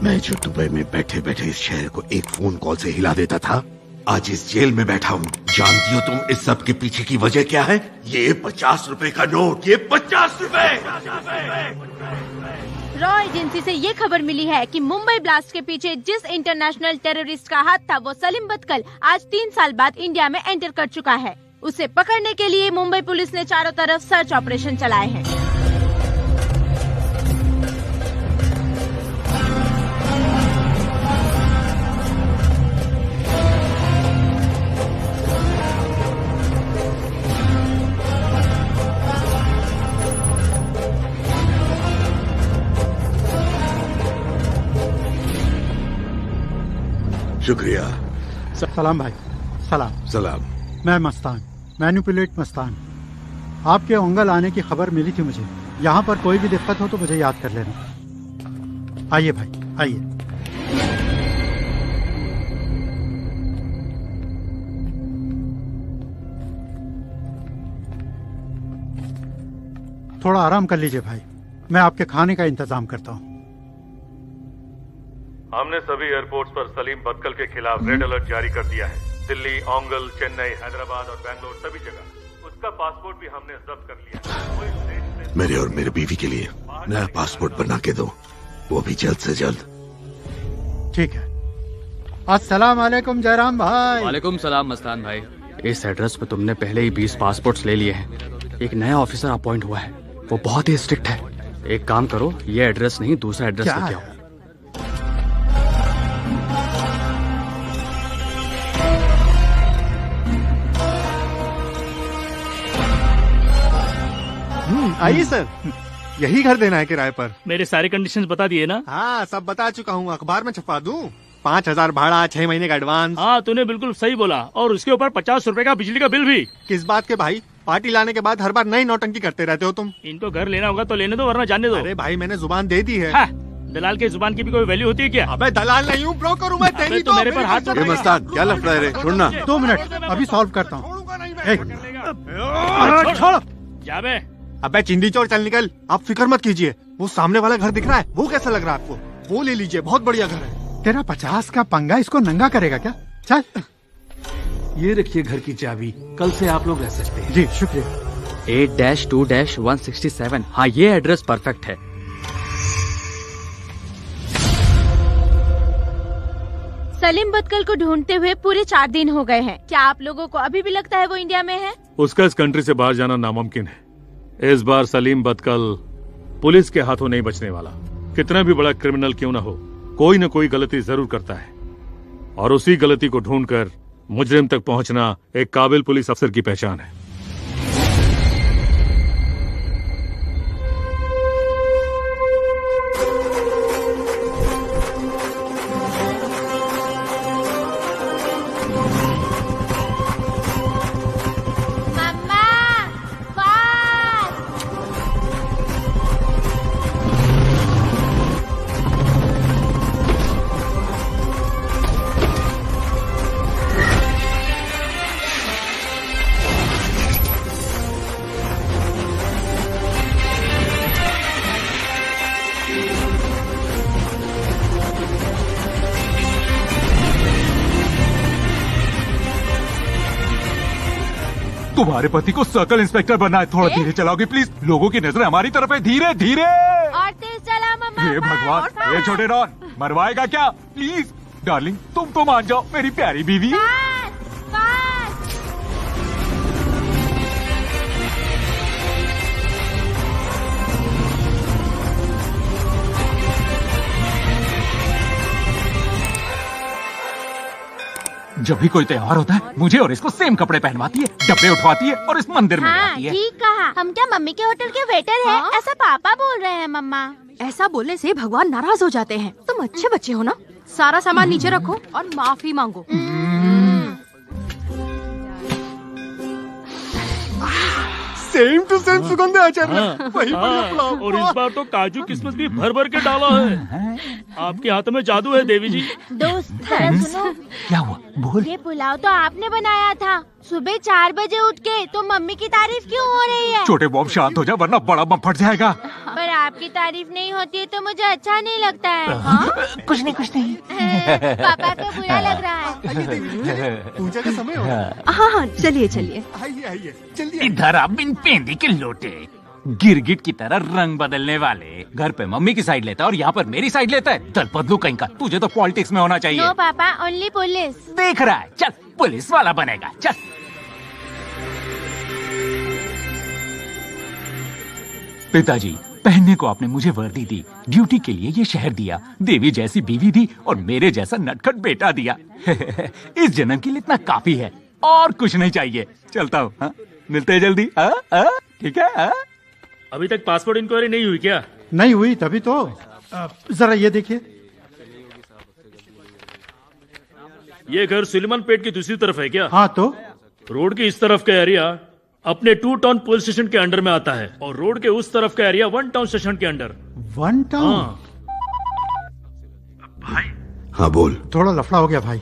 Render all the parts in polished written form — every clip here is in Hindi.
मैं जो दुबई में बैठे बैठे इस शहर को एक फोन कॉल से हिला देता था, आज इस जेल में बैठा हूँ। जानती हो तुम इस सब के पीछे की वजह क्या है? ये 50 रुपए का नोट, ये 50 रुपए। रॉ एजेंसी से ये खबर मिली है कि मुंबई ब्लास्ट के पीछे जिस इंटरनेशनल टेररिस्ट का हाथ था वो सलीम बदकल आज 3 साल बाद इंडिया में एंटर कर चुका है। उसे पकड़ने के लिए मुंबई पुलिस ने चारों तरफ सर्च ऑपरेशन चलाए हैं। शुक्रिया। सलाम भाई। सलाम। सलाम। मैं मस्तान, मैनिपुलेट मस्तान। आपके ओंगल आने की खबर मिली थी मुझे। यहाँ पर कोई भी दिक्कत हो तो मुझे याद कर लेना। आइए भाई, आइए। थोड़ा आराम कर लीजिए भाई, मैं आपके खाने का इंतजाम करता हूँ। हमने सभी एयरपोर्ट्स पर सलीम बदकल के खिलाफ रेड अलर्ट जारी कर दिया है। दिल्ली, ओंगल, चेन्नई, हैदराबाद और बैंगलोर सभी जगह। उसका पासपोर्ट भी हमने जब्त कर लिया। मेरे और मेरे बीवी के लिए नया पासपोर्ट बना के दो, वो भी जल्द से जल्द। ठीक है। अस्सलाम वालेकुम जयराम भाई। वालेकुम सलाम मस्तान भाई। इस एड्रेस पे तुमने पहले ही 20 पासपोर्ट्स ले लिए हैं। एक नया ऑफिसर अपॉइंट हुआ है, वो बहुत ही स्ट्रिक्ट है। एक काम करो, ये एड्रेस नहीं दूसरा एड्रेस लेके आओ। आइए सर, यही घर देना है किराए पर। मेरे सारे कंडीशंस बता दिए ना? हाँ, सब बता चुका हूँ। अखबार में छपवा दूँ? 5,000 भाड़ा, 6 महीने का एडवांस। हाँ, तूने बिल्कुल सही बोला। और उसके ऊपर 50 रुपए का बिजली का बिल भी। किस बात के भाई? पार्टी लाने के बाद हर बार नई नौटंकी करते रहते हो तुम। इनको घर लेना होगा तो लेने दो, वरना जाने दो। अरे भाई, मैंने जुबान दे दी है। दलाल के जुबान की भी कोई वैल्यू होती है क्या? अबे दलाल नहीं हूँ, ब्रोकर हूँ मैं। तेरी तो मेरे पर हाथ मस्तान, क्या लफड़ा है रे? छोड़ना। 2 मिनट, अभी सॉल्व करता हूँ। छोड़। जा बे। अबे चिंदी चोर, चल निकल। आप फिक्र मत कीजिए। वो सामने वाला घर दिख रहा है, वो कैसा लग रहा है आपको? वो ले लीजिए, बहुत बढ़िया घर है। तेरा 50 का पंगा इसको नंगा करेगा क्या? चल। ये रखिए घर की चाबी, कल से आप लोग रह सकते हैं। जी शुक्रिया। 8-2-167। हाँ, ये एड्रेस परफेक्ट है। सलीम बदकल को ढूंढते हुए पूरे 4 दिन हो गए हैं। क्या आप लोगों को अभी भी लगता है वो इंडिया में है? उसका इस कंट्री से बाहर जाना नामुमकिन है। इस बार सलीम बदकल पुलिस के हाथों नहीं बचने वाला। कितना भी बड़ा क्रिमिनल क्यों ना हो, कोई न कोई गलती जरूर करता है, और उसी गलती को ढूंढकर मुजरिम तक पहुंचना एक काबिल पुलिस अफसर की पहचान है। तुम्हारे पति को सर्कल इंस्पेक्टर बनना है। थोड़ा धीरे चलाओगे प्लीज? लोगों की नजरें हमारी तरफ है। धीरे धीरे। और तेज चला मम्मा। हे भगवान, ये छोटे डॉन मरवाएगा क्या? प्लीज डार्लिंग, तुम तो मान जाओ, मेरी प्यारी बीवी। जब भी कोई त्योहार होता है मुझे और इसको सेम कपड़े पहनवाती है, डब्बे उठवाती है और इस मंदिर में लाती है। ठीक कहा। हम क्या मम्मी के होटल के वेटर हैं? ऐसा पापा बोल रहे हैं मम्मा। ऐसा बोलने से भगवान नाराज हो जाते हैं। तुम अच्छे बच्चे हो ना? सारा सामान नीचे रखो और माफी मांगो। सेम टू सेम सुगंध आचार्य। वही और इस बार तो काजू किस्मत भी भर भर के डाला है। आपके हाथों में जादू है देवी जी। दोस्त जरा सुनो। क्या हुआ? बोल। ये पुलाव तो आपने बनाया था। सुबह 4 बजे उठ के तो मम्मी की तारीफ क्यों हो रही है? छोटे बॉब शांत हो जा वरना बड़ा बम फट जाएगा। पर आपकी तारीफ नहीं होती है तो मुझे अच्छा नहीं लगता है। हाँ? कुछ नहीं। पापा को बुरा लग रहा है। पूजा का समय हो रहा है। हाँ, चलिए चलिए। आइए जल्दी। इधर आप बिन पेंदी के लोटे गिरगिट की तरह रंग बदलने वाले। घर पे मम्मी की साइड लेता है और यहाँ पर मेरी साइड लेता है। दल बदलू कहीं का। तुझे तो पॉलिटिक्स में होना चाहिए। नो पापा, ओनली पुलिस। देख रहा है, चल पुलिस वाला बनेगा, चल। पिताजी, पहनने को आपने मुझे वर्दी दी, ड्यूटी के लिए ये शहर दिया, देवी जैसी बीवी दी और मेरे जैसा नटखट बेटा दिया। इस जन्म के लिए इतना काफी है, और कुछ नहीं चाहिए। चलता हूँ, हाँ? मिलते हैं जल्दी। ठीक है। अभी तक पासपोर्ट इंक्वायरी नहीं हुई क्या? नहीं हुई तभी तो। जरा ये देखिए। ये घर सुलेमान पेट की दूसरी तरफ है क्या? हाँ तो रोड की इस तरफ का एरिया अपने 2 टाउन पुलिस स्टेशन के अंडर में आता है और रोड के उस तरफ का एरिया 1 टाउन स्टेशन के अंडर। 1 टाउन? भाई। हाँ बोल। थोड़ा लफड़ा हो गया भाई।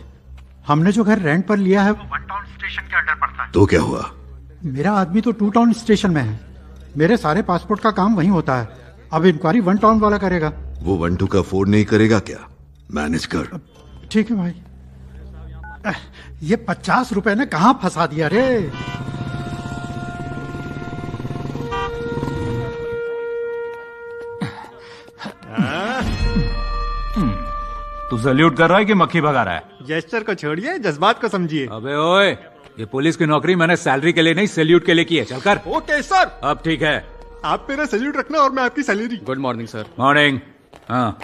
हमने जो घर रेंट पर लिया है वो 1 टाउन स्टेशन के अंडर पड़ता है। तो क्या हुआ? मेरा आदमी तो 2 टाउन स्टेशन में है। मेरे सारे पासपोर्ट का काम वहीं होता है। अब इंक्वायरी 1 टाउन वाला करेगा। वो 1-2 का अफोर्ड नहीं करेगा क्या? मैनेज कर। ठीक है भाई। ये 50 रुपए ने कहाँ फंसा दिया रे? तू सल्यूट कर रहा है कि मक्खी भगा रहा है? जेस्चर को छोड़िए, जज्बात को समझिए। अबे ओए, ये पुलिस की नौकरी मैंने सैलरी के लिए नहीं सैल्यूट के लिए की है। चल कर। Okay sir. अब ठीक है। आप मेरा सैल्यूट रखना और मैं आपकी salary. Good morning sir. Morning. हाँ,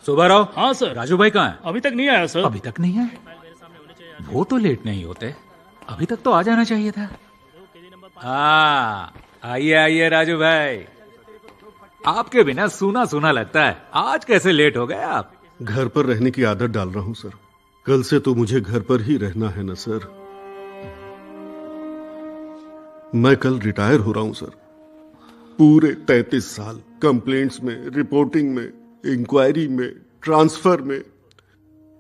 सुबह रहो। हाँ सर। राजू भाई कहाँ है? अभी तक नहीं आया सर। अभी तक नहीं है? वो तो लेट नहीं होते, अभी तक तो आ जाना चाहिए था। हाँ, आइए राजू भाई। आपके बिना सूना सूना लगता है। आज कैसे लेट हो गए आप? घर पर रहने की आदत डाल रहा हूँ सर। कल से तो मुझे घर पर ही रहना है ना सर। मैं कल रिटायर हो रहा हूँ सर। पूरे 33 साल कंप्लेंट्स में, रिपोर्टिंग में, इंक्वायरी में, ट्रांसफर में,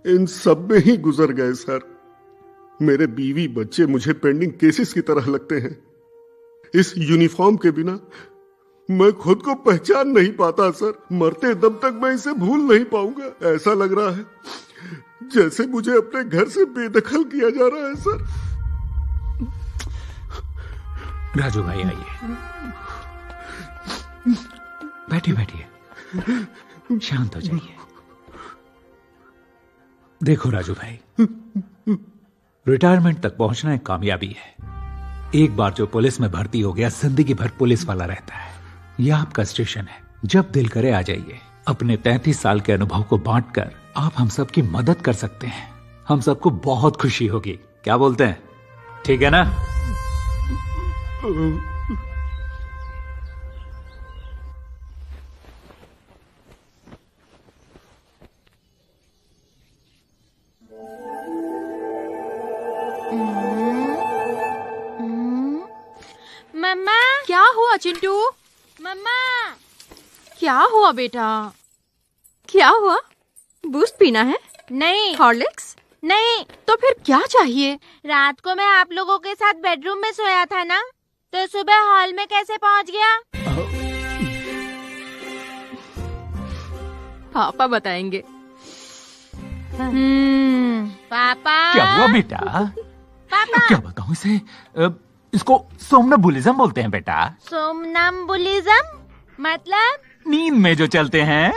इन सब में ही गुजर गए सर। मेरे बीवी बच्चे मुझे पेंडिंग केसेस की तरह लगते हैं। इस यूनिफॉर्म के बिना मैं खुद को पहचान नहीं पाता सर। मरते दम तक मैं इसे भूल नहीं पाऊंगा। ऐसा लग रहा है जैसे मुझे अपने घर से बेदखल किया जा रहा है सर। राजू भाई आइए, बैठिए, शांत हो जाइए। देखो राजू भाई, रिटायरमेंट तक पहुंचना एक कामयाबी है। एक बार जो पुलिस में भर्ती हो गया, जिंदगी भर पुलिस वाला रहता है। यह आपका स्टेशन है, जब दिल करे आ जाइए। अपने 33 साल के अनुभव को बांटकर आप हम सब की मदद कर सकते हैं। हम सबको बहुत खुशी होगी। क्या बोलते हैं? ठीक है ना? मम्मा। क्या हुआ चिंटू? मम्मा। क्या हुआ बेटा? क्या हुआ? बूस्ट पीना है? नहीं। हॉर्लिक्स? नहीं। तो फिर क्या चाहिए? रात को मैं आप लोगों के साथ बेडरूम में सोया था ना, तो सुबह हॉल में कैसे पहुंच गया? पापा बताएंगे। पापा। क्या हुआ बेटा? पापा। क्या बताऊं इसे? इसको सोमनबुलिज्म बोलते हैं बेटा। सोमनम्बुलिज्म मतलब? नींद में जो चलते हैं।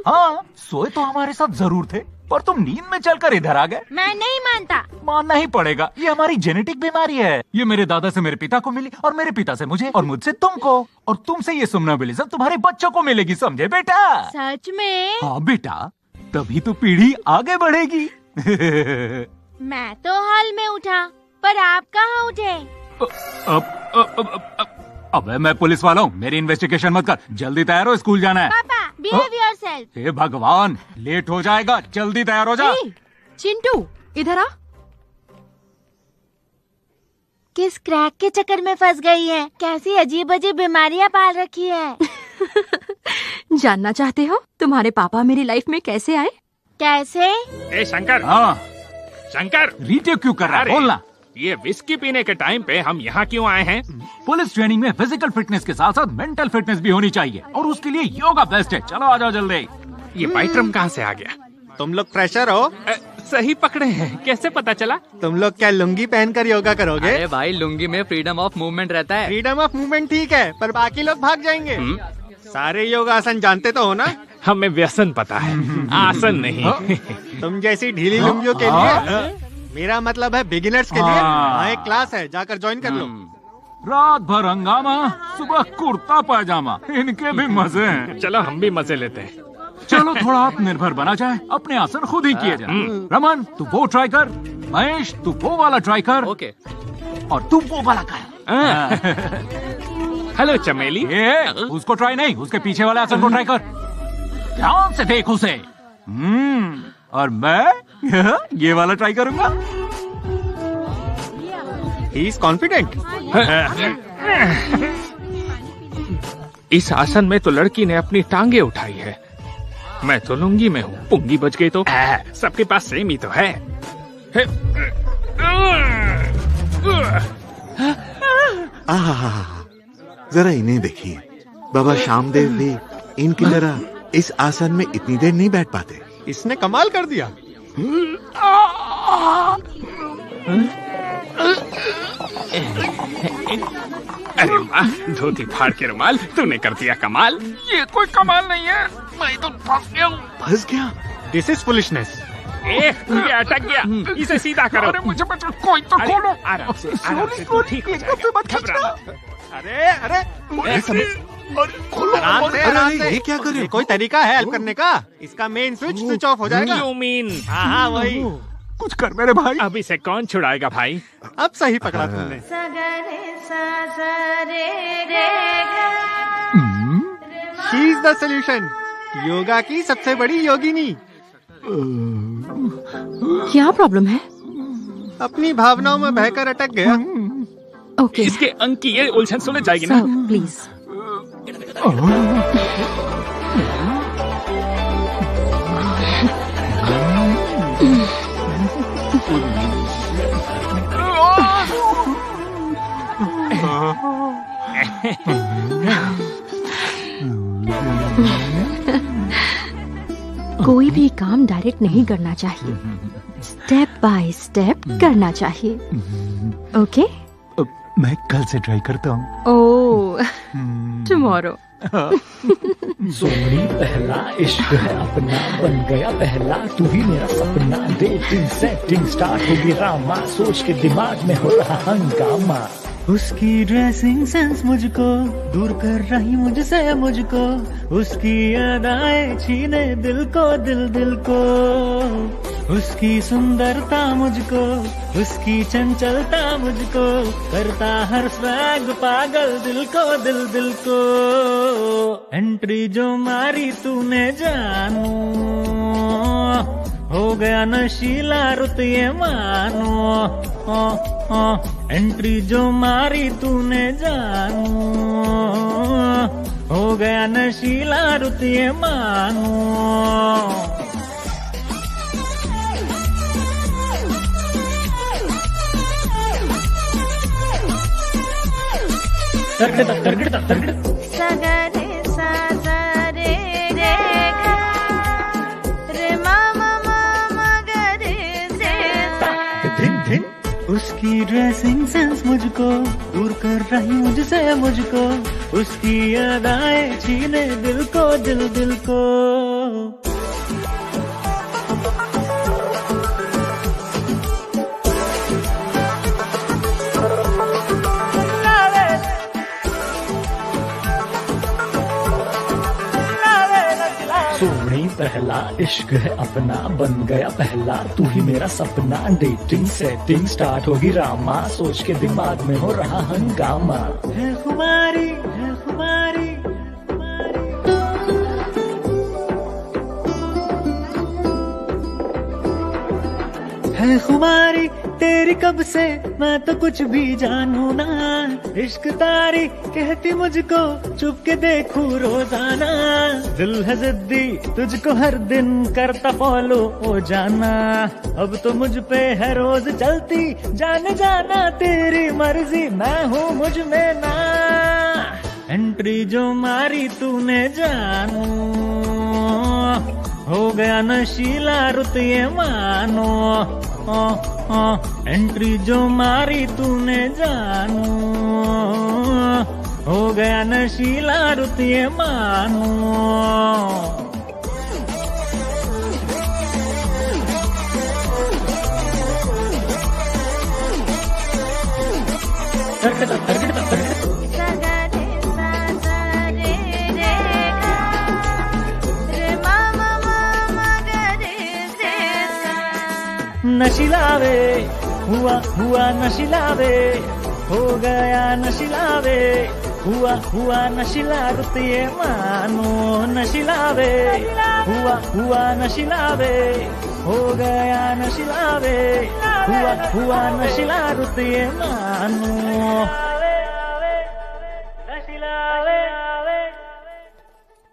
हाँ, सोए तो हमारे साथ जरूर थे, पर तुम नींद में चलकर इधर आ गए। मैं नहीं मानता। मानना ही पड़ेगा, ये हमारी जेनेटिक बीमारी है। ये मेरे दादा से मेरे पिता को मिली, और मेरे पिता से मुझे, और मुझसे तुमको, और तुमसे ये सोमनबुलिज्म तुम्हारे बच्चों को मिलेगी। समझे बेटा? सच में? हाँ बेटा, तभी तो पीढ़ी आगे बढ़ेगी। मैं तो हॉल में उठा, पर आप कहाँ उठे? अबे मैं पुलिस वाला हूँ, मेरी इन्वेस्टिगेशन मत कर। जल्दी तैयार हो, स्कूल जाना है। पापा, बिहेव योरसेल्फ। हे भगवान, लेट हो जाएगा, जल्दी तैयार हो जा। चिंटू इधर आ। किस क्रैक के चक्कर में फंस गई है? कैसी अजीब अजीब बीमारियां पाल रखी है। जानना चाहते हो तुम्हारे पापा मेरी लाइफ में कैसे आए? कैसे? ए शंकर। हाँ, शंकर, रीटेक क्यों कर रहा है? बोलना। ये विस्की पीने के टाइम पे हम यहाँ क्यों आए हैं? पुलिस ट्रेनिंग में फिजिकल फिटनेस के साथ साथ मेंटल फिटनेस भी होनी चाहिए और उसके लिए योगा बेस्ट है। चलो आ जाओ जल्दी। ये बाइट्रम कहाँ से आ गया? तुम लोग फ्रेशर हो? सही पकड़े हैं। कैसे पता चला? तुम लोग क्या लुंगी पहनकर योगा करोगे? अरे भाई, लुंगी में फ्रीडम ऑफ मूवमेंट रहता है। फ्रीडम ऑफ मूवमेंट ठीक है, पर बाकी लोग भाग जाएंगे। सारे योगासन जानते तो हो ना? हमें व्यसन पता है, आसन नहीं। तुम जैसी ढीली लुंगियों के लिए, मेरा मतलब है बिगिनर्स के लिए वहाँ एक क्लास है, जाकर ज्वाइन कर लो। रात भर हंगामा, सुबह कुर्ता पायजामा, इनके भी मजे हैं। चलो हम भी मजे लेते हैं। चलो थोड़ा आत्मनिर्भर बना जाए, अपने आसन खुद ही किए जाए। रमन तू वो ट्राई कर, महेश तू वो वाला ट्राई कर। ओके। और तू वो वाला कर। हेलो चमेली। उसको ट्राई नहीं, उसके पीछे वाले आसन को ट्राई कर। ध्यान से देख उसे। और मैं ये वाला ट्राई करूंगा। He is confident. इस आसन में तो लड़की ने अपनी टांगे उठाई है। मैं तो लुंगी में हूँ, पुंगी बच गई तो सबके पास सेम ही तो है। जरा इन्हें देखिए, बाबा श्यामदेव भी इनकी तरह इस आसन में इतनी देर नहीं बैठ पाते। इसने कमाल कर दिया। अरे वाह, धोती फाड़ के रुमाल, तूने कर दिया कमाल। ये कोई कमाल नहीं है, मैं तो फंस गया हूँ। फंस गया? This is foolishness. ये अटक गया, इसे सीधा करो। अरे मुझे बचा, कोई तो खोलो। आराम से ठीक हो जाएगा। अरे आराम से। ये क्या करे? कोई तरीका है हेल्प करने का? इसका मेन स्विच ऑफ हो जाएगा। You mean? हाँ वही। कुछ कर मेरे भाई। अब इसे कौन छुड़ाएगा भाई? अब सही पकड़ा तुमने। She is the solution. Yoga की सबसे बड़ी योगिनी। क्या प्रॉब्लम है? अपनी भावनाओं में बहकर अटक गया। ओके। इसके अंक की ये उलझन सुलझ जाएगी ना? प्लीज। कोई भी काम डायरेक्ट नहीं करना चाहिए, स्टेप बाय स्टेप करना चाहिए। ओके? मैं कल से ट्राई करता हूँ। ओह, टुमारो। सोनी पहला इश्क है अपना, बन गया पहला तू ही मेरा सपना। डेटिंग सेटिंग स्टार्ट होगी रामा, सोच के दिमाग में हो रहा हंगामा। उसकी ड्रेसिंग सेंस मुझको दूर कर रही मुझसे मुझको, उसकी अदाएं छीने दिल को। उसकी सुंदरता मुझको, उसकी चंचलता मुझको, करता हर स्वैग पागल दिल को। एंट्री जो मारी तूने जानू, हो गया नशीला रुत ये मानो। एंट्री जो मारी तूने जानू, हो गया नशीला रुत ये मानो। सगरे साजरे रे गा, रे मामा मामा गरे से धिन उसकी ड्रेसिंग सेंस मुझको दूर कर रही मुझसे मुझको, उसकी अदाएं छीने दिल को। सोनी पहला इश्क है अपना, बन गया पहला तू ही मेरा सपना। डेटिंग सेटिंग स्टार्ट होगी रामा, सोच के दिमाग में हो रहा हंगामा। है खुमारी, है खुमारी, है खुमारी तेरी तेरी कब से मैं तो कुछ भी जानू ना, इश्क तारी कहती मुझको चुप के देखूं रोजाना, दिल है जिद्दी तुझको हर दिन करता फॉलो ओ जाना, अब तो मुझ पे है रोज चलती जाने जाना तेरी मर्जी, मैं हूँ मुझ में ना, एंट्री जो मारी तूने जानू, हो गया नशीला रुत ये मानो, एंट्री जो मारी तूने जानू, हो गया नशीला रुत ये मानो। नशीलावे हुआ नशीलावे, हो गया नशीलावे, हुआ नशीला रुत ये मानो, नशीलावे हुआ नशीलावे, हो गया नशीलावे, हुआ नशीला रुत ये मानो।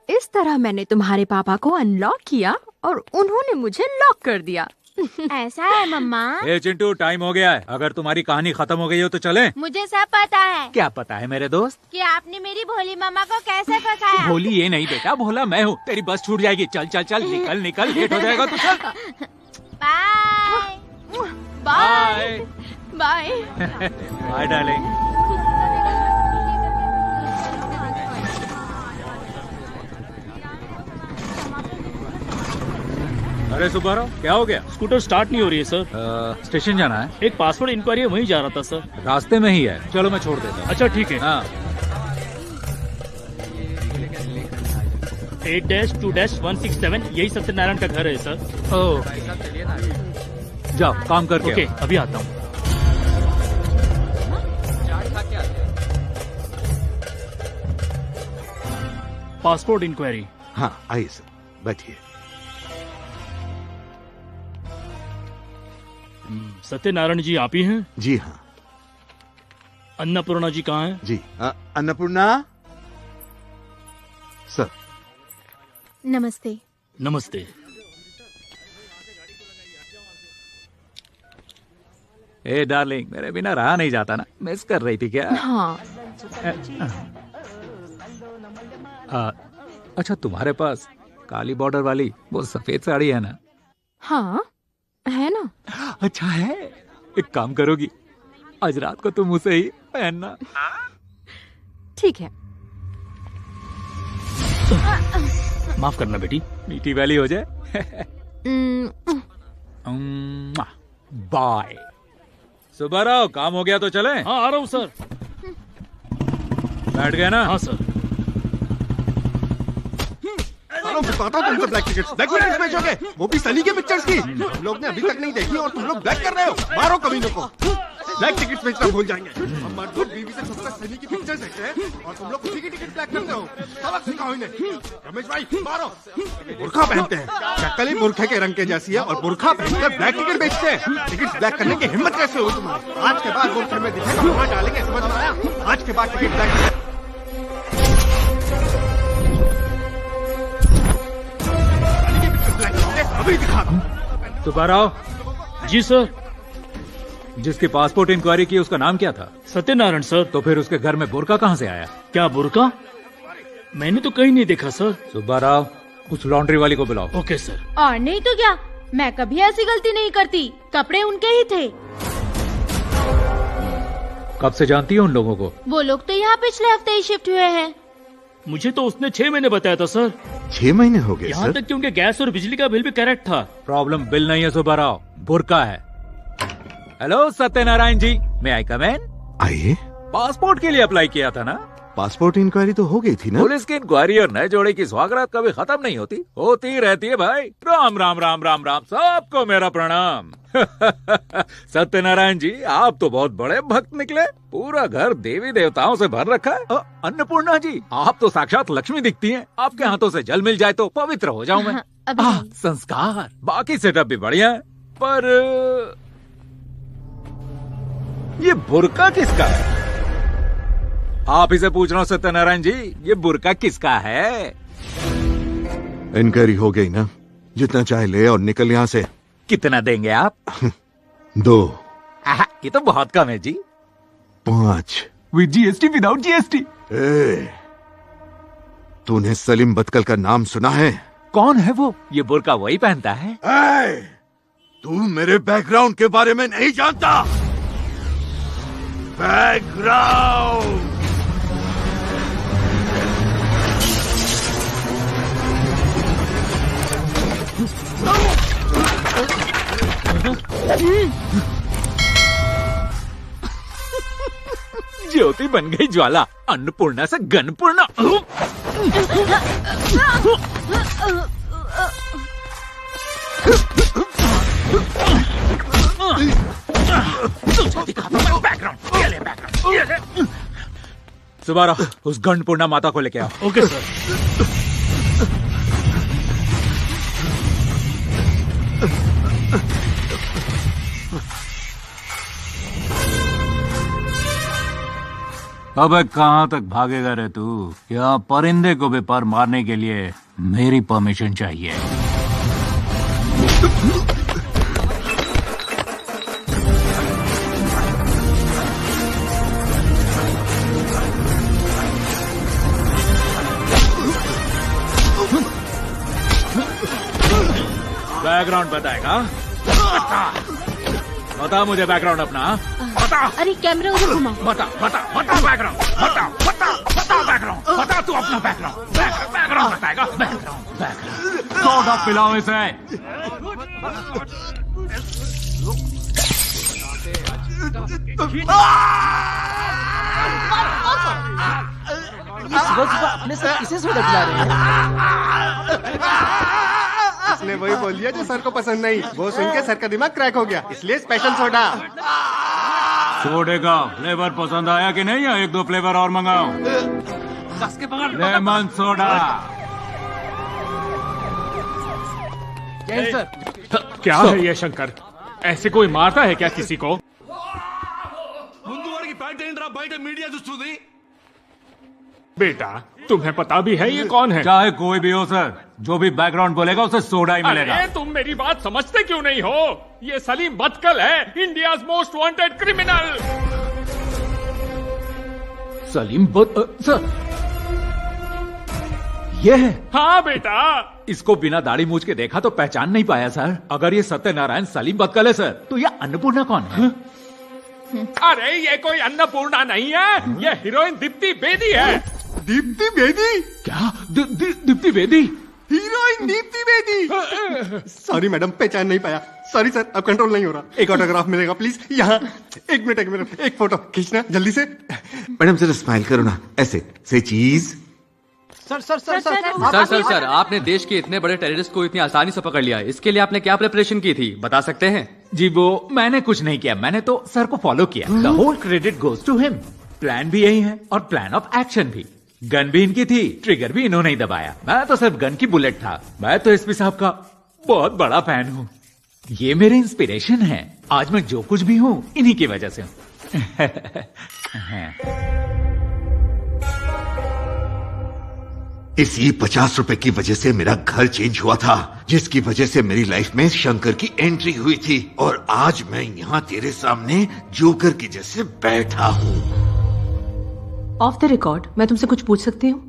इस तरह मैंने तुम्हारे पापा को अनलॉक किया और उन्होंने मुझे लॉक कर दिया। ऐसा है मम्मा? ए चिंटू, टाइम हो गया है, अगर तुम्हारी कहानी खत्म हो गई हो तो चलें। मुझे सब पता है। क्या पता है मेरे दोस्त? कि आपने मेरी भोली मम्मा को कैसे फंसाया। भोली ये नहीं बेटा, भोला मैं हूँ। तेरी बस छूट जाएगी, चल चल चल, निकल निकल, लेट हो जाएगा तू, चल। Bye bye bye bye darling. अरे सुब्बाराव, क्या हो गया? स्कूटर स्टार्ट नहीं हो रही है सर। स्टेशन जाना है? एक पासपोर्ट इंक्वायरी है, वहीं जा रहा था सर। रास्ते में ही है, चलो मैं छोड़ देता हूँ। अच्छा ठीक है। हाँ। 8-2-167 यही सत्यनारायण का घर है सर। ओह, जाओ काम करके। ओके, अभी आता हूँ। Passport enquiry. हाँ आइए सर, बैठिए। सत्यनारायण जी आप ही हैं? जी हाँ। अन्नपूर्णा जी कहाँ हैं? जी अन्नपूर्णा सर। नमस्ते। नमस्ते। ए डार्लिंग, मेरे बिना रहा नहीं जाता ना, मिस कर रही थी क्या? हाँ। अच्छा, तुम्हारे पास काली बॉर्डर वाली वो सफेद साड़ी है ना? हाँ है ना। अच्छा है, एक काम करोगी, आज रात को तुम उसे ही पहनना। ठीक है। माफ करना बेटी, मीठी वाली हो जाए। बाय। सुब्बाराव, काम हो गया तो चले? हाँ आ रहा हूँ सर। बैठ गए ना? हाँ सर। बताता हूँ तुमसे ब्लैक टिकट्स बेचोगे, वो भी सनी के पिक्चर्स की। हम लोग ने अभी तक नहीं देखी और तुम लोग ब्लैक कर रहे हो। मारो कमीनों को। ब्लैक टिकट्स बेचना भूल जाएंगे। हम मर्द और बीवी से छुपकर सनी की पिक्चर्स देखते हैं और तुम लोग उसी की टिकट ब्लैक करते हो। सबक सिखाओ इन्हें। रमेश भाई मारो। बुर्खा पहनते हैं, शक्ल ही बुर्खे के रंग के जैसी है और बुर्खा पहनकर ब्लैक टिकट बेचते हैं। टिकट ब्लैक करने की हिम्मत कैसे हुई तुम्हारी? आज के बाद बुर्खे में दिखेगा वहाँ डालेंगे, समझ में आया? आज के बाद टिकट ब्लैक। अभी दिखा दो। सुब्बाराव जी सर। जिसकी पासपोर्ट इंक्वायरी की उसका नाम क्या था? सत्यनारायण सर। तो फिर उसके घर में बुर्का कहाँ से आया? क्या बुर्का? मैंने तो कहीं नहीं देखा सर। सुब्बाराव, उस लॉन्ड्री वाली को बुलाओ। Okay sir. और नहीं तो क्या, मैं कभी ऐसी गलती नहीं करती, कपड़े उनके ही थे। कब से जानती हो उन लोगों को? वो लोग तो यहाँ पिछले हफ्ते ही शिफ्ट हुए हैं। मुझे तो उसने 6 महीने बताया था सर। 6 महीने हो गए यहाँ तक कि उनके गैस और बिजली का बिल भी करेक्ट था। प्रॉब्लम बिल नहीं है सुब्बाराव, बुर्का है। हेलो सत्यनारायण जी, मैं आई कम इन? आइए। पासपोर्ट के लिए अप्लाई किया था ना? पासपोर्ट इंक्वायरी तो हो गई थी ना? पुलिस की इंक्वायरी और नए जोड़े की स्वागत कभी खत्म नहीं होती, होती रहती है भाई। राम राम राम राम राम, सबको मेरा प्रणाम। सत्यनारायण जी, आप तो बहुत बड़े भक्त निकले, पूरा घर देवी देवताओं से भर रखा है। अन्नपूर्णा जी, आप तो साक्षात लक्ष्मी दिखती हैं। आपके हाथों से जल मिल जाए तो पवित्र हो जाऊं मैं। संस्कार, बाकी सेटअप भी बढ़िया है, पर ये बुर्का किसका है? आप इसे पूछ रहा हूँ सत्यनारायण जी, ये बुर्का किसका है? इंक्वायरी हो गई ना, जितना चाहे ले और निकल यहाँ से। कितना देंगे आप? 2। ये तो बहुत कम है जी। 5। With GST, without GST. तूने सलीम बदकल का नाम सुना है? कौन है वो? ये बुर्का वही पहनता है। तू मेरे बैकग्राउंड के बारे में नहीं जानता। बैकग्राउंड ज्योति बन गई ज्वाला, अन्नपूर्णा से गन्नपूर्णा। सुबारा, उस गन्नपूर्णा माता को लेके आओ। Okay sir. अबे कहाँ तक भागेगा रे तू? यहाँ परिंदे को भी पर मारने के लिए मेरी परमिशन चाहिए। बैकग्राउंड बताएगा? बता मुझे बैकग्राउंड अपना। बता। अरे कैमरा उधर घुमाओ। बता बैकग्राउंड। बता बैकग्राउंड। बता तू अपना बैकग्राउंड। बैकग्राउंड बताएगा। बैकग्राउंड। सोडा पिलाओ इसे। सुबह अपने साथ किसे सोडा पिला रहे हैं? इसने वही बोल दिया जो सर को पसंद नहीं। वो सुन के सर का दिमाग क्रैक हो गया, इसलिए स्पेशल सोडा। सोडे का फ्लेवर पसंद आया कि नहीं? या 1-2 फ्लेवर और मंगाओ? Lemon soda. क्या है ये शंकर? ऐसे कोई मारता है क्या किसी को? बेटा तुम्हें पता भी है ये कौन है? चाहे कोई भी हो सर, जो भी बैकग्राउंड बोलेगा उसे सोडा ही मिलेगा। अरे तुम मेरी बात समझते क्यों नहीं हो? ये सलीम बदकल है, India's most wanted criminal. Salim sir, ये है? हाँ बेटा। इसको बिना दाढ़ी मूछ के देखा तो पहचान नहीं पाया सर। अगर ये सत्यनारायण सलीम बदकल है सर, तो ये अन्नपूर्णा कौन है? अरे ये कोई अन्नपूर्णा नहीं है, ये हीरोइन दीप्ति बेदी है। दीप्ति बेदी? क्या? Deepti Bedi? Heroine Deepti Bedi? Sorry madam, पहचान नहीं पाया। सॉरी सर, अब कंट्रोल नहीं हो रहा। एक ऑटोग्राफ मिलेगा प्लीज यहाँ। एक मिनट, एक फोटो खींचना जल्दी से। मैडम जरा स्माइल करो ना, ऐसे से चीज। सर, आपने देश के इतने बड़े टेररिस्ट को इतनी आसानी से पकड़ लिया, इसके लिए आपने क्या प्रिपरेशन की थी बता सकते हैं? जी वो मैंने कुछ नहीं किया, मैंने तो सर को फॉलो किया। The whole credit goes to him. Plan भी यही है और प्लान ऑफ एक्शन भी। गन भी इनकी थी, ट्रिगर भी इन्होंने ही दबाया। मैं तो सिर्फ गन की बुलेट था। मैं तो एसपी साहब का बहुत बड़ा फैन हूँ। ये मेरे इंस्पिरेशन है। आज मैं जो कुछ भी हूँ इन्हीं की वजह से हूँ। इसी 50 रुपए की वजह से मेरा घर चेंज हुआ था, जिसकी वजह से मेरी लाइफ में शंकर की एंट्री हुई थी। और आज मैं यहाँ तेरे सामने जोकर की जैसे बैठा हूँ। ऑफ द रिकॉर्ड मैं तुमसे कुछ पूछ सकती हूँ?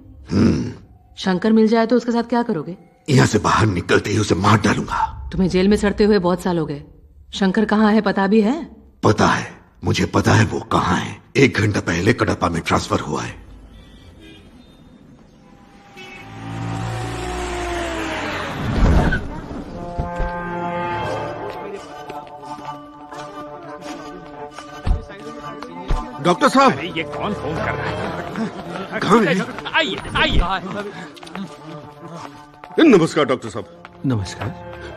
शंकर मिल जाए तो उसके साथ क्या करोगे? यहाँ से बाहर निकलते ही उसे मार डालूंगा। तुम्हें जेल में सड़ते हुए बहुत साल हो गए। शंकर कहाँ है पता भी है? पता है, मुझे पता है वो कहाँ है। 1 घंटा पहले कडप्पा में ट्रांसफर हुआ है। डॉक्टर साहब, ये कौन फोन कर रहा है? कहाँ है? आइए। नमस्कार डॉक्टर साहब। नमस्कार।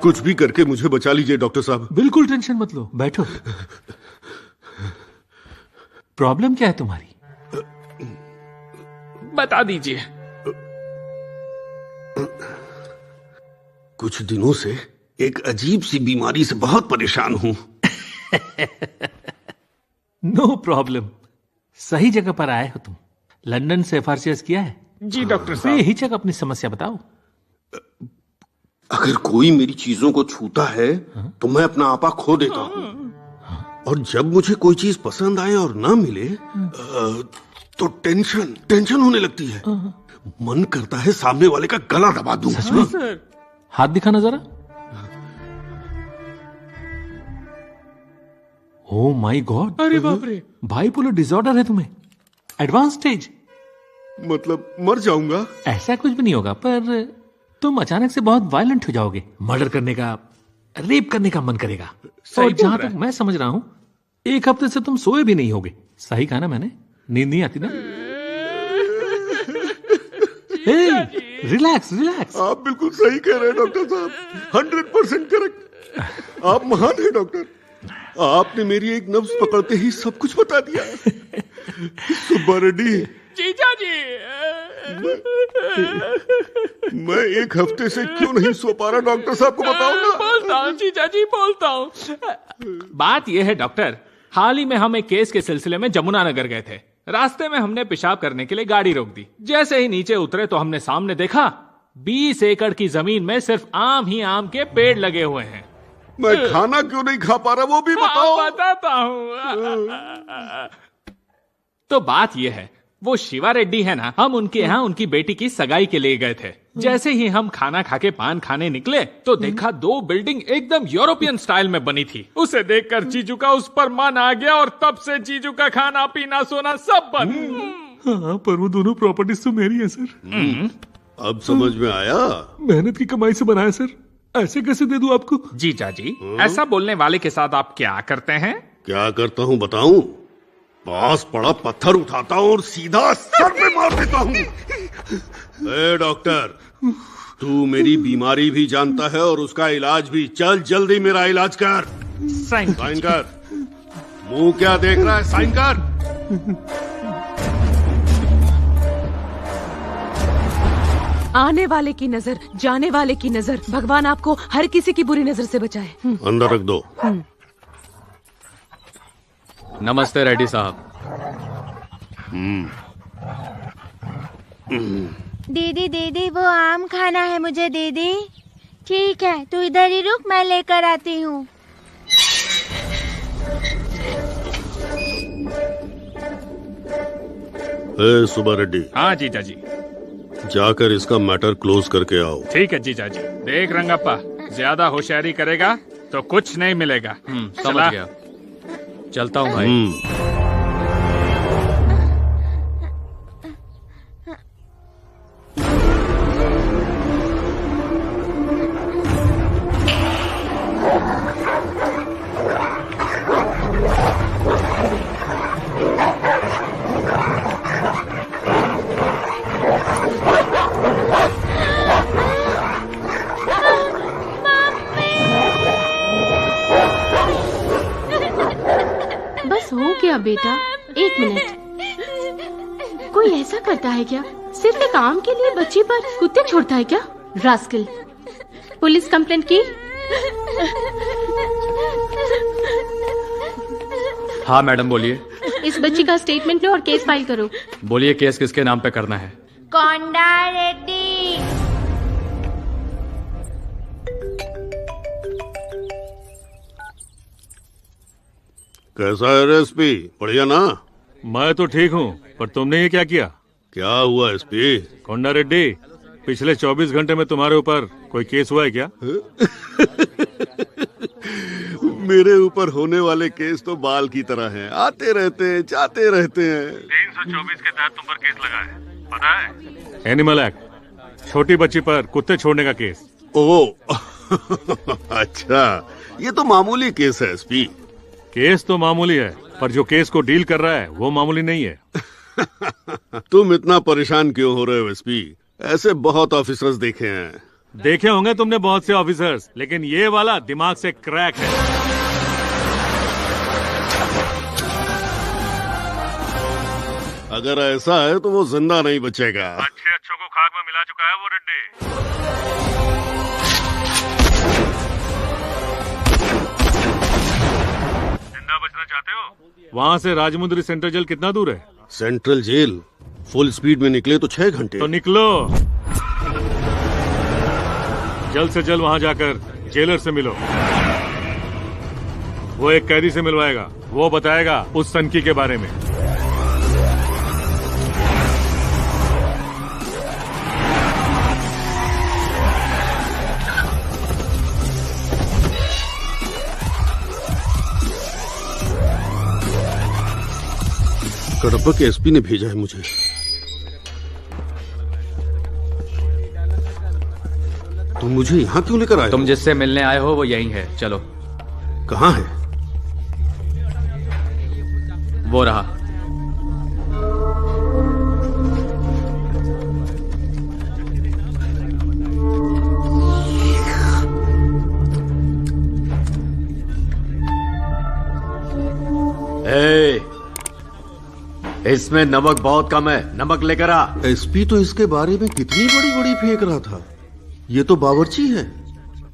कुछ भी करके मुझे बचा लीजिए डॉक्टर साहब। बिल्कुल टेंशन मत लो, बैठो। प्रॉब्लम क्या है तुम्हारी? बता दीजिए। कुछ दिनों से एक अजीब सी बीमारी से बहुत परेशान हूं। नो प्रॉब्लम, सही जगह पर आए हो तुम। लंदन से एफआरसीएस किया है? जी डॉक्टर साहब। बेहिचक अपनी समस्या बताओ। अगर कोई मेरी चीजों को छूता है तो मैं अपना आपा खो देता हूँ, और जब मुझे कोई चीज पसंद आए और ना मिले तो टेंशन होने लगती है। मन करता है सामने वाले का गला दबा दूं। सच में? हाथ दिखाना जरा। ओ माय गॉड, अरे बाप रे, बाइपोलर डिसऑर्डर है तुम्हें, एडवांस स्टेज। मतलब मर जाऊंगा? ऐसा कुछ भी नहीं होगा, पर तुम अचानक से बहुत वायलेंट हो जाओगे। मर्डर करने का, रेप करने का मन करेगा। और जहां तक मैं समझ रहा हूं, एक हफ्ते से तुम सोए भी नहीं होगे। सही कहा ना मैंने? नींद नहीं आती ना? Relax relax. आप बिल्कुल सही कह रहे हैं डॉक्टर साहब, 100% करेक्ट। आप महान हैं डॉक्टर। आपने मेरी एक नब्ज पकड़ते ही सब कुछ बता दिया। सुब्बा रेड्डी जीजा जी, मैं एक हफ्ते से क्यों नहीं सो पा रहा, डॉक्टर साहब को बताओ ना। बोलता हूँ जीजा जी, बोलता हूँ। बात यह है डॉक्टर, हाल ही में हम एक केस के सिलसिले में जमुनानगर गए थे। रास्ते में हमने पेशाब करने के लिए गाड़ी रोक दी। जैसे ही नीचे उतरे तो हमने सामने देखा 20 एकड़ की जमीन में सिर्फ आम ही आम के पेड़ लगे हुए हैं। मैं खाना क्यों नहीं खा पा रहा, वो भी बताओ। बताता हूँ। तो बात यह है, वो शिवा रेड्डी है ना, हम उनके यहाँ उनकी बेटी की सगाई के लिए गए थे। जैसे ही हम खाना खा के पान खाने निकले तो देखा 2 बिल्डिंग एकदम यूरोपियन स्टाइल में बनी थी। उसे देखकर जीजू का उस पर मन आ गया और तब से जीजू का खाना पीना सोना सब बंद। हाँ, पर वो दोनों प्रॉपर्टीज तो मेरी है सर। अब समझ में आया। मेहनत की कमाई से बनाया सर, ऐसे कैसे दे दूं आपको? जीजा जी, ऐसा बोलने वाले के साथ आप क्या करते हैं? क्या करता हूँ बताऊं? पास पड़ा पत्थर उठाता हूँ और सीधा सर पे मार देता हूँ। ए डॉक्टर, तू मेरी बीमारी भी जानता है और उसका इलाज भी। चल जल्दी मेरा इलाज कर। साइन कर। मुंह क्या देख रहा है, साइन कर। आने वाले की नजर, जाने वाले की नजर, भगवान आपको हर किसी की बुरी नजर से बचाए। अंदर रख दो। नमस्ते रेड्डी साहब। दीदी दीदी, वो आम खाना है मुझे दीदी। ठीक है, तू इधर ही रुक, मैं लेकर आती हूँ। सुब्बा रेड्डी। हाँ जीजा जी। जाकर इसका मैटर क्लोज करके आओ। ठीक है जीजा जी। देख रंगप्पा, ज्यादा होशियारी करेगा तो कुछ नहीं मिलेगा। समझ गया, चलता हूँ भाई। बस हो गया बेटा, 1 मिनट। कोई ऐसा करता है क्या? सिर्फ एक आम के लिए बच्ची पर कुत्ते छोड़ता है क्या? रास्कल। पुलिस कंप्लेंट की? हाँ मैडम बोलिए। इस बच्ची का स्टेटमेंट लो और केस फाइल करो। बोलिए, केस किसके नाम पे करना है? कोंडा रेड्डी। कैसा है एसपी? बढ़िया ना? मैं तो ठीक हूँ, पर तुमने ये क्या किया? क्या हुआ एसपी? कोंडा रेड्डी, पिछले 24 घंटे में तुम्हारे ऊपर कोई केस हुआ है क्या? मेरे ऊपर होने वाले केस तो बाल की तरह हैं, आते रहते हैं, जाते रहते हैं। 324 के तहत तुम पर केस लगा है, पता है? एनिमल एक्ट, छोटी बच्ची पर कुत्ते छोड़ने का केस। ओह अच्छा, ये तो मामूली केस है एसपी। केस तो मामूली है, पर जो केस को डील कर रहा है वो मामूली नहीं है। तुम इतना परेशान क्यों हो रहे हो एसपी? ऐसे बहुत ऑफिसर्स देखे हैं। देखे होंगे तुमने बहुत से ऑफिसर्स, लेकिन ये वाला दिमाग से क्रैक है। अगर ऐसा है तो वो जिंदा नहीं बचेगा। अच्छे अच्छों को खाक में मिला चुका है वो रेड्डी। जिंदा बचना चाहते हो वहाँ से राजमुंद्री सेंट्रल जेल कितना दूर है? सेंट्रल जेल फुल स्पीड में निकले तो 6 घंटे। तो निकलो, जल्द से जल्द वहाँ जाकर जेलर से मिलो। वो एक कैदी से मिलवाएगा, वो बताएगा उस सनकी के बारे में। कडप्पा के एसपी ने भेजा है मुझे। तुम मुझे यहाँ क्यों लेकर आए? तुम जिससे मिलने आए हो वो यहीं है, चलो। कहाँ है? वो रहा। इसमें नमक बहुत कम है, नमक लेकर आ। एसपी तो इसके बारे में कितनी बड़ी बड़ी फेंक रहा था। ये तो बावर्ची है।